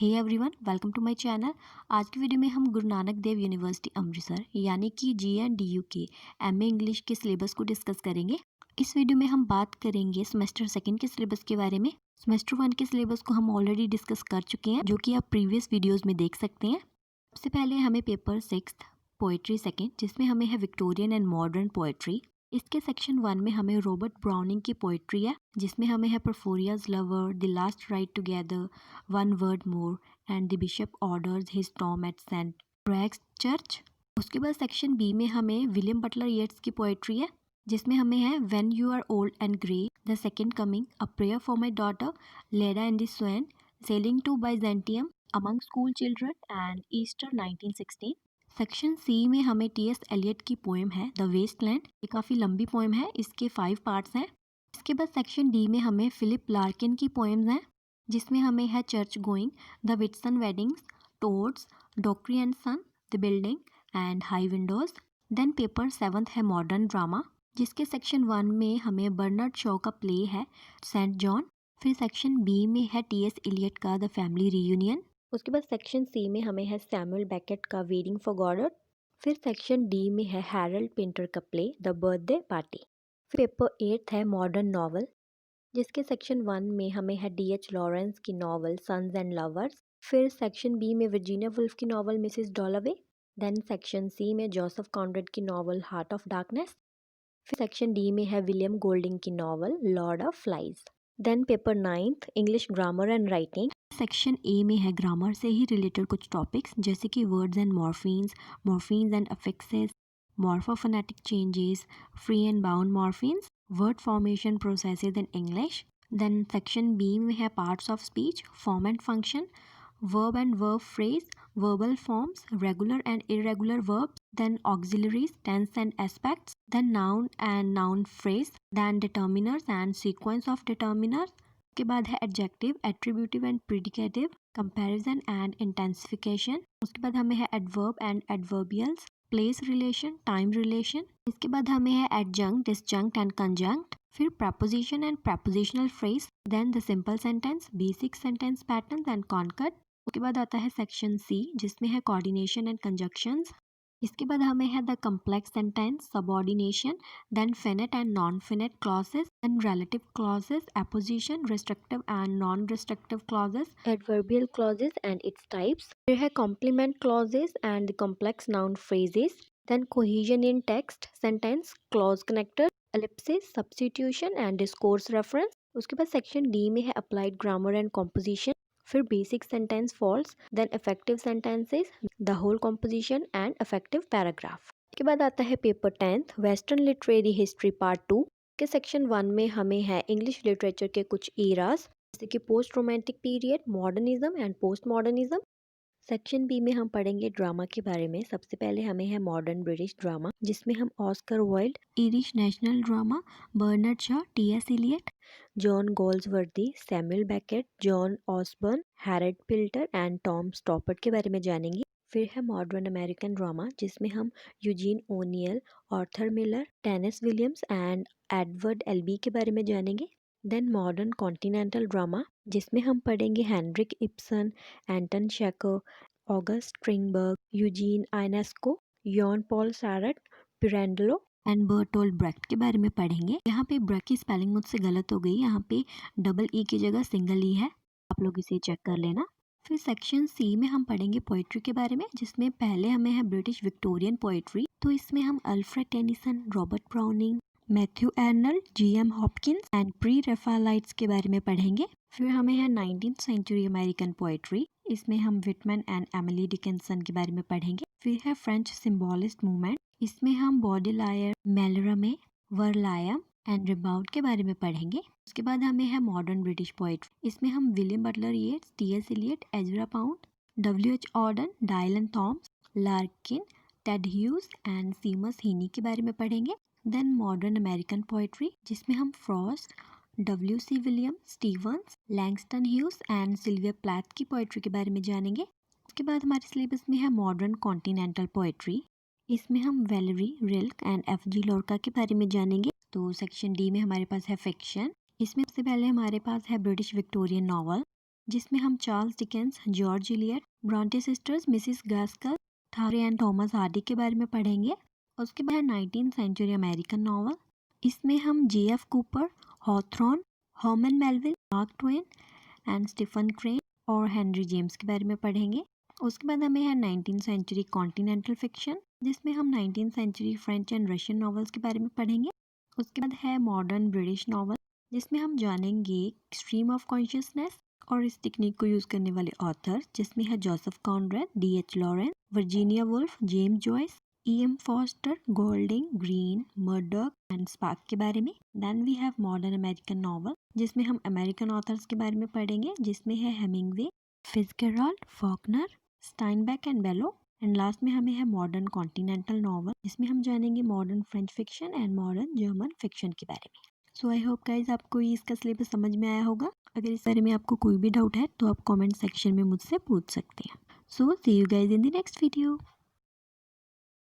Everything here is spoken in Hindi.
Hey everyone, welcome to my channel. आज की वीडियो में हम गुरु नानक देव यूनिवर्सिटी अमृतसर यानी कि GNDU के एमए इंग्लिश के सिलेबस को डिस्कस करेंगे। इस वीडियो में हम बात करेंगे सेमेस्टर सेकंड के सिलेबस के बारे में। सेमेस्टर वन के सिलेबस को हम ऑलरेडी डिस्कस कर चुके हैं, जो कि आप प्रीवियस वीडियोज़ में देख सकते हैं। सबसे पहले हमें पेपर 6 पोइट्री सेकेंड, जिसमें हमें है विक्टोरियन एंड मॉडर्न पोइट्री। इसके सेक्शन 1 में हमें रॉबर्ट ब्राउनिंग की पोइट्री है, जिसमें हमें है Porphyria's lover, the last ride together, one word more and the bishop orders his tomb at saint cracks church. उसके बाद सेक्शन बी में हमें विलियम बटलर येट्स की पोइट्री है, जिसमें हमें है when you are old and grey, the second coming, a prayer for my daughter, Leda and the swan, sailing to Byzantium, among school children and Easter 1916। Section C में हमें टीएस एलियट की पोएम है द वेस्टलैंड। ये काफ़ी लंबी पोएम है, इसके 5 पार्ट्स हैं। इसके बाद सेक्शन डी में हमें फिलिप लार्किन की पोएम्स हैं, जिसमें हमें है church going, the Whitsun weddings, toads, Dockery and son, the building and high windows. Then paper 7 है मॉडर्न ड्रामा, जिसके सेक्शन 1 में हमें बर्नार्ड शॉ का प्ले है सेंट जॉन। फिर सेक्शन बी में है टीएस एलियट का द फैमिली रीयूनियन। उसके बाद सेक्शन सी में हमें है सैमुअल बेकेट का वेटिंग फॉर गॉडर। फिर सेक्शन डी में है हैरल्ड पिंटर का प्ले द बर्थडे पार्टी। फिर पेपर 8 है मॉडर्न नॉवल, जिसके सेक्शन 1 में हमें है DH लॉरेंस की नॉवल सन्स एंड लवर्स। फिर सेक्शन बी में वर्जीनिया वुल्फ की novel Mrs Dalloway. Then section C में जोसेफ कॉनरेड की नॉवल हार्ट ऑफ डार्कनेस। फिर सेक्शन डी में है विलियम गोल्डिंग की novel Lord of Flies. Then paper 9 English grammar and writing. Section A में है ग्रामर से ही रिलेटेड कुछ टॉपिक्स, जैसे कि words and morphemes and affixes, morphophonemic changes, free and bound morphemes, word formation processes in English. Then section B में है parts of speech, form and function, verb and verb phrase, verbal forms, regular and irregular verbs, then auxiliaries, tense and aspects, then noun and noun phrase, then determiners and sequence of determiners. उसके बाद है adjective, attributive and predicative, comparison and intensification. उसके बाद हमें है adverb and adverbials, place relation, time relation. इसके बाद हमें है adjunct, disjunct and conjunct. फिर preposition and prepositional phrase, then the simple sentence, basic sentence patterns and concord. उसके बाद आता है सेक्शन सी, जिसमें है कोऑर्डिनेशन एंड कंजक्शंस। इसके बाद हमें है the complex sentence, subordination, then finite and non finite clauses, then relative clauses, apposition, restrictive and non restrictive clauses, adverbial clauses and its types. फिर है complement clauses and the complex noun phrases, then cohesion in text, sentence, clause connector, ellipsis, substitution and discourse reference. उसके बाद सेक्शन डी में है अप्लाइड ग्रामर एंड कॉम्पोजिशन। फिर basic sentence faults, then effective sentences, the whole composition and effective paragraph. इसके बाद आता है paper 10 western literary history part 2 के सेक्शन 1 में हमें है इंग्लिश लिटरेचर के कुछ एरास, जैसे कि post romantic period, modernism and post modernism. Section B में हम पढ़ेंगे ड्रामा के बारे में। सबसे पहले हमें है मॉडर्न ब्रिटिश ड्रामा, जिसमें हम Oscar Wilde, Irish national drama, Bernard Shaw, TS Eliot, John Galsworthy, Samuel Beckett, John Osborne, Harold Pinter and Tom Stoppard के बारे में जानेंगे। फिर है मॉडर्न अमेरिकन ड्रामा, जिसमें हम Eugene O'Neill, Arthur Miller, Tennessee Williams and Edward Albee के बारे में जानेंगे। देन मॉडर्न कॉन्टिनेंटल ड्रामा, जिसमें हम पढ़ेंगे Henrik Ibsen, Anton Chekhov, August Strindberg, Eugene Ionesco, Jean Paul Sartre, Pirandello and Bertolt Brecht के बारे में पढ़ेंगे। यहाँ पे ब्रेक्ट की स्पेलिंग मुझसे गलत हो गई, यहाँ पे डबल ई की जगह सिंगल ई है, आप लोग इसे चेक कर लेना। फिर सेक्शन सी में हम पढ़ेंगे पोइट्री के बारे में, जिसमें पहले हमें है ब्रिटिश विक्टोरियन पोइट्री। तो इसमें हम Alfred Tennyson, Robert Browning, Matthew Arnold, GM Hopkins and pre Raphaelites के बारे में पढ़ेंगे। फिर हमें है 19th सेंचुरी अमेरिकन पोइट्री, इसमें हम विटमैन एंड एमिली डिकिंसन के बारे में पढ़ेंगे। फिर है फ्रेंच सिम्बॉलिस्ट मूवमेंट, इसमें हम बॉडेलायर, मेलरमे, वर्लायम एंड रिबाउट के बारे में पढ़ेंगे। उसके बाद हमें है मॉडर्न ब्रिटिश पोइट्री, इसमें हम William Butler Yeats, TS Eliot, Ezra Pound, WH Auden, Dylan Thomas, Larkin, Ted Hughes and Seamus Heaney के बारे में पढ़ेंगे। देन मॉडर्न अमेरिकन पोइट्री, जिसमें हम Frost, WC William, Stevens, Langston Hughes and Sylvia Plath की पोइट्री के बारे में जानेंगे। उसके बाद हमारे सिलेबस में है मॉडर्न कॉन्टिनेंटल पोइट्री, इसमें हम वेलेरी, रिल्क एंड FG लोरका के बारे में जानेंगे। तो सेक्शन डी में हमारे पास है फिक्शन, इसमें सबसे पहले हमारे पास है ब्रिटिश विक्टोरियन नॉवल, जिसमें हम Charles Dickens, George Eliot, Bronte sisters, Mrs Gaskell, Thackeray and Thomas Hardy के बारे में पढ़ेंगे। उसके बाद है 19th सेंचुरी अमेरिकन नॉवल। इसमें हम J F. Cooper, Hawthorne, Herman Melville, Mark Twain and Stephen Crane और हेनरी जेम्स के बारे में पढ़ेंगे। उसके बाद हमें है 19th सेंचुरी कॉन्टिनेंटल फिक्शन, जिसमें हम 19th century French and Russian novels के बारे में पढ़ेंगे। उसके बाद है मॉडर्न ब्रिटिश नॉवल, जिसमें हम जानेंगे स्ट्रीम ऑफ कॉन्शियसनेस और इस टेक्निक को यूज करने वाले ऑथर, जिसमें है Joseph Conrad, D H. Lawrence, Virginia Woolf, James Joyce, E M. Forster, Golding, Greene, Murdoch and Spark के बारे में। Then we have modern American novel, जिसमें हम अमेरिकन ऑथर्स के बारे में पढ़ेंगे, जिसमें है Hemingway, Fitzgerald, Faulkner, Steinbeck and Bellow. And last में हमें है मॉडर्न कॉन्टिनेंटल नॉवल, जिसमें हम जानेंगे modern French fiction and modern German fiction के बारे में। सो आई होप गाइज आपको इसका सिलेबस समझ में आया होगा। अगर इस बारे में आपको कोई भी डाउट है तो आप कमेंट सेक्शन में मुझसे पूछ सकते हैं। So see you guys in the next video.